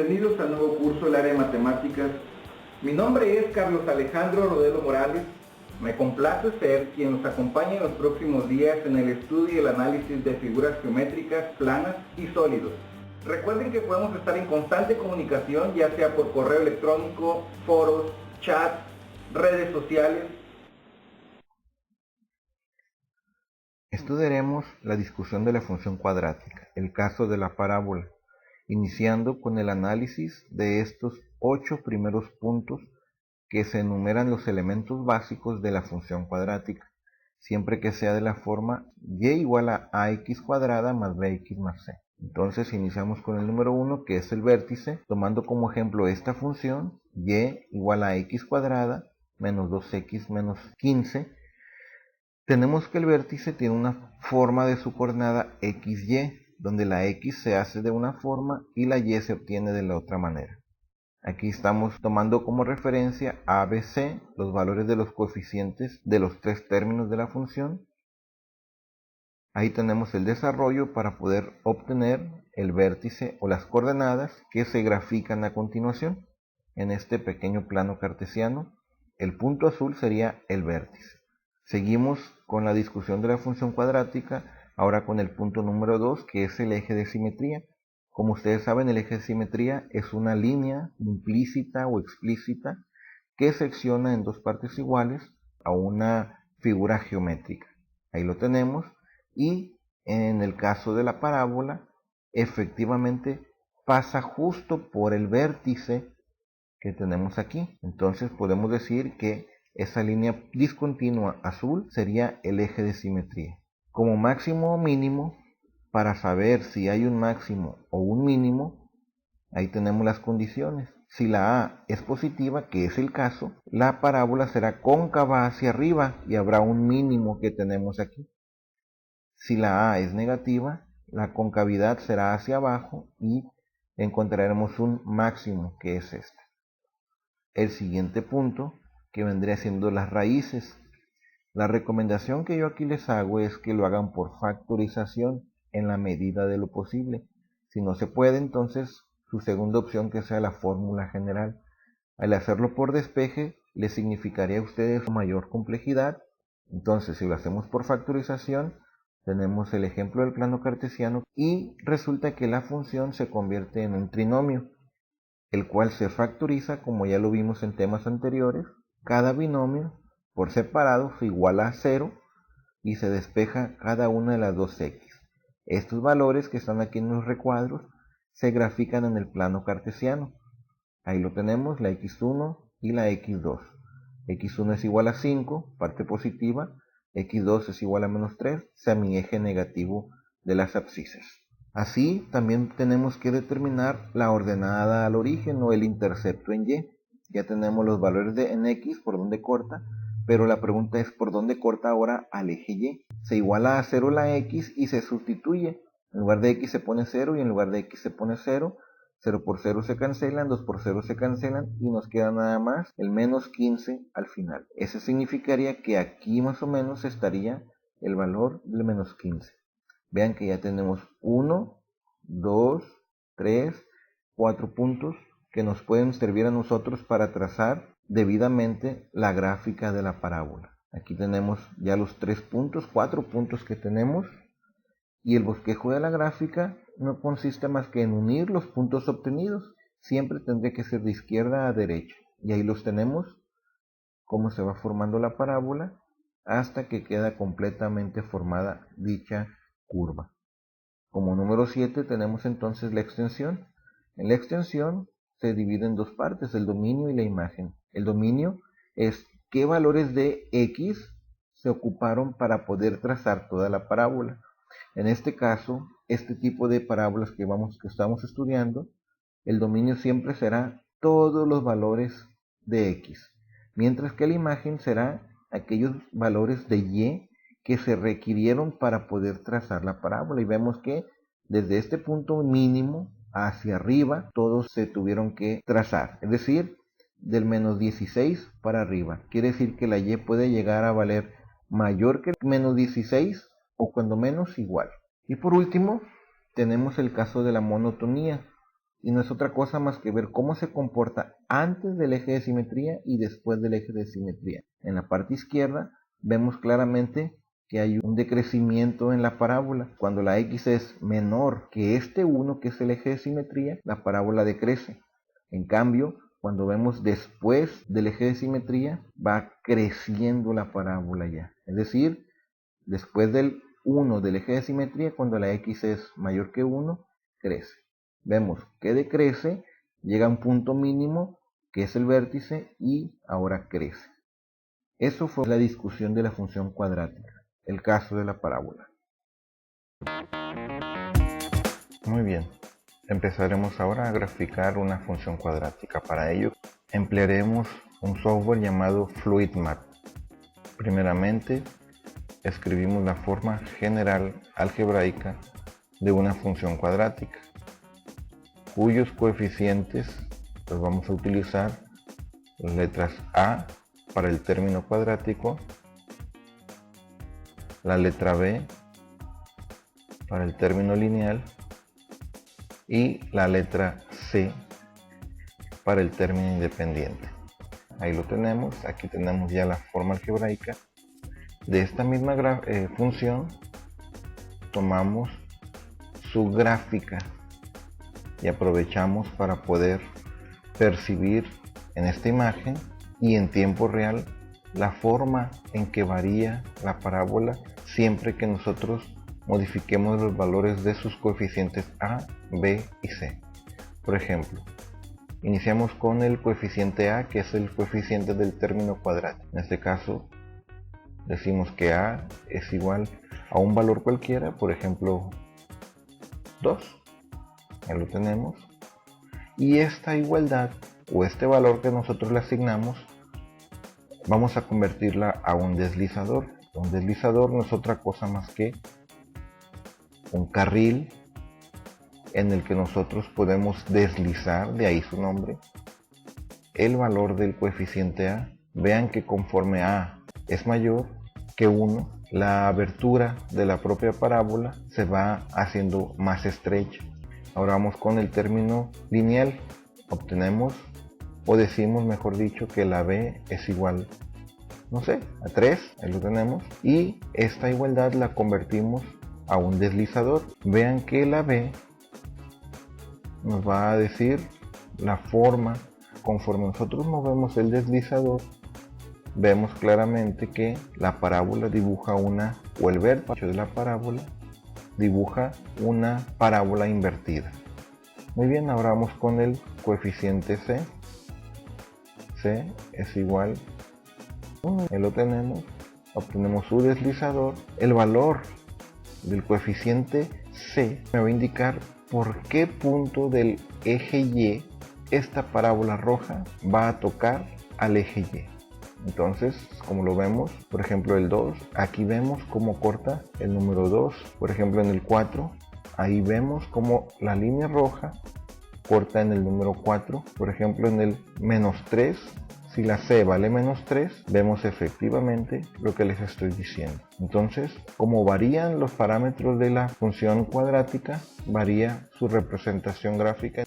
Bienvenidos al nuevo curso del área de matemáticas. Mi nombre es Carlos Alejandro Rodelo Morales. Me complace ser quien nos acompañe en los próximos días en el estudio y el análisis de figuras geométricas planas y sólidos. Recuerden que podemos estar en constante comunicación, ya sea por correo electrónico, foros, chats, redes sociales. Estudiaremos la discusión de la función cuadrática, el caso de la parábola, iniciando con el análisis de estos 8 primeros puntos que se enumeran los elementos básicos de la función cuadrática, siempre que sea de la forma y igual a ax cuadrada más bx más c. Entonces iniciamos con el número 1, que es el vértice, tomando como ejemplo esta función y igual a x cuadrada menos 2x menos 15. Tenemos que el vértice tiene una forma de su coordenada xy, donde la x se hace de una forma y la y se obtiene de la otra manera. Aquí estamos tomando como referencia a, b, c, los valores de los coeficientes de los tres términos de la función. Ahí tenemos el desarrollo para poder obtener el vértice o las coordenadas que se grafican a continuación. En este pequeño plano cartesiano, el punto azul sería el vértice. Seguimos con la discusión de la función cuadrática, ahora con el punto número 2, que es el eje de simetría. Como ustedes saben, el eje de simetría es una línea implícita o explícita que secciona en dos partes iguales a una figura geométrica. Ahí lo tenemos. Y en el caso de la parábola, efectivamente pasa justo por el vértice que tenemos aquí. Entonces podemos decir que esa línea discontinua azul sería el eje de simetría. Como máximo o mínimo, para saber si hay un máximo o un mínimo, ahí tenemos las condiciones. Si la A es positiva, que es el caso, la parábola será cóncava hacia arriba y habrá un mínimo que tenemos aquí. Si la A es negativa, la concavidad será hacia abajo y encontraremos un máximo, que es este. El siguiente punto, que vendría siendo las raíces. La recomendación que yo aquí les hago es que lo hagan por factorización en la medida de lo posible. Si no se puede, entonces su segunda opción que sea la fórmula general. Al hacerlo por despeje, les significaría a ustedes mayor complejidad. Entonces, si lo hacemos por factorización, tenemos el ejemplo del plano cartesiano y resulta que la función se convierte en un trinomio, el cual se factoriza, como ya lo vimos en temas anteriores. Cada binomio por separado se iguala a 0 y se despeja cada una de las dos x. Estos valores que están aquí en los recuadros se grafican en el plano cartesiano. Ahí lo tenemos, la x1 y la x2. x1 es igual a 5, parte positiva, x2 es igual a menos 3, semieje negativo de las abscisas. Así también tenemos que determinar la ordenada al origen o el intercepto en y. Ya tenemos los valores en x por donde corta, pero la pregunta es por dónde corta ahora al eje y. Se iguala a 0 la x y se sustituye. En lugar de x se pone 0 y en lugar de x se pone 0. 0 por 0 se cancelan, 2 por 0 se cancelan y nos queda nada más el menos 15 al final. Eso significaría que aquí más o menos estaría el valor del menos 15. Vean que ya tenemos 1, 2, 3, 4 puntos que nos pueden servir a nosotros para trazar debidamente la gráfica de la parábola. Aquí tenemos ya los 3 puntos, 4 puntos que tenemos. Y el bosquejo de la gráfica no consiste más que en unir los puntos obtenidos. Siempre tendría que ser de izquierda a derecha. Y ahí los tenemos, cómo se va formando la parábola, hasta que queda completamente formada dicha curva. Como número 7 tenemos entonces la extensión. En la extensión se divide en dos partes, el dominio y la imagen. El dominio es qué valores de x se ocuparon para poder trazar toda la parábola. En este caso, este tipo de parábolas que estamos estudiando, el dominio siempre será todos los valores de x, mientras que la imagen será aquellos valores de y que se requirieron para poder trazar la parábola. Y vemos que desde este punto mínimo hacia arriba todos se tuvieron que trazar, es decir, del menos 16 para arriba. Quiere decir que la y puede llegar a valer mayor que menos 16 o cuando menos igual. Y por último, tenemos el caso de la monotonía. y no es otra cosa más que ver cómo se comporta antes del eje de simetría y después del eje de simetría. En la parte izquierda vemos claramente que hay un decrecimiento en la parábola. Cuando la x es menor que este 1, que es el eje de simetría, la parábola decrece. En cambio, cuando vemos después del eje de simetría, va creciendo la parábola ya. Es decir, después del 1 del eje de simetría, cuando la x es mayor que 1, crece. Vemos que decrece, llega a un punto mínimo, que es el vértice, y ahora crece. Eso fue la discusión de la función cuadrática, el caso de la parábola. Muy bien, empezaremos ahora a graficar una función cuadrática. Para ello emplearemos un software llamado FluidMath. Primeramente, escribimos la forma general algebraica de una función cuadrática, cuyos coeficientes los vamos a utilizar las letras A para el término cuadrático, la letra B para el término lineal y la letra C para el término independiente. Ahí lo tenemos, aquí tenemos ya la forma algebraica. De esta misma función tomamos su gráfica y aprovechamos para poder percibir en esta imagen y en tiempo real la forma en que varía la parábola siempre que nosotros modifiquemos los valores de sus coeficientes A, B y C. Por ejemplo, iniciamos con el coeficiente A, que es el coeficiente del término cuadrático. En este caso decimos que A es igual a un valor cualquiera, por ejemplo 2. Ahí lo tenemos. Y esta igualdad o este valor que nosotros le asignamos, vamos a convertirla a un deslizador. Un deslizador no es otra cosa más que un carril en el que nosotros podemos deslizar, de ahí su nombre, el valor del coeficiente A. Vean que conforme A es mayor que 1, la abertura de la propia parábola se va haciendo más estrecha. Ahora vamos con el término lineal. Obtenemos, o decimos mejor dicho, que la B es igual, no sé, a 3, ahí lo tenemos. Y esta igualdad la convertimos a un deslizador. Vean que la B nos va a decir la forma. Conforme nosotros movemos el deslizador, vemos claramente que la parábola dibuja una, o el vértice de la parábola dibuja una parábola invertida. Muy bien, ahora vamos con el coeficiente C. C es igual a 1, ahí lo tenemos. Obtenemos su deslizador. El valor del coeficiente C me va a indicar por qué punto del eje Y esta parábola roja va a tocar al eje Y. Entonces, como lo vemos, por ejemplo el 2, aquí vemos cómo corta el número 2. Por ejemplo en el 4, ahí vemos cómo la línea roja corta en el número 4. Por ejemplo en el menos 3, si la C vale menos 3, vemos efectivamente lo que les estoy diciendo. Entonces, como varían los parámetros de la función cuadrática, varía su representación gráfica.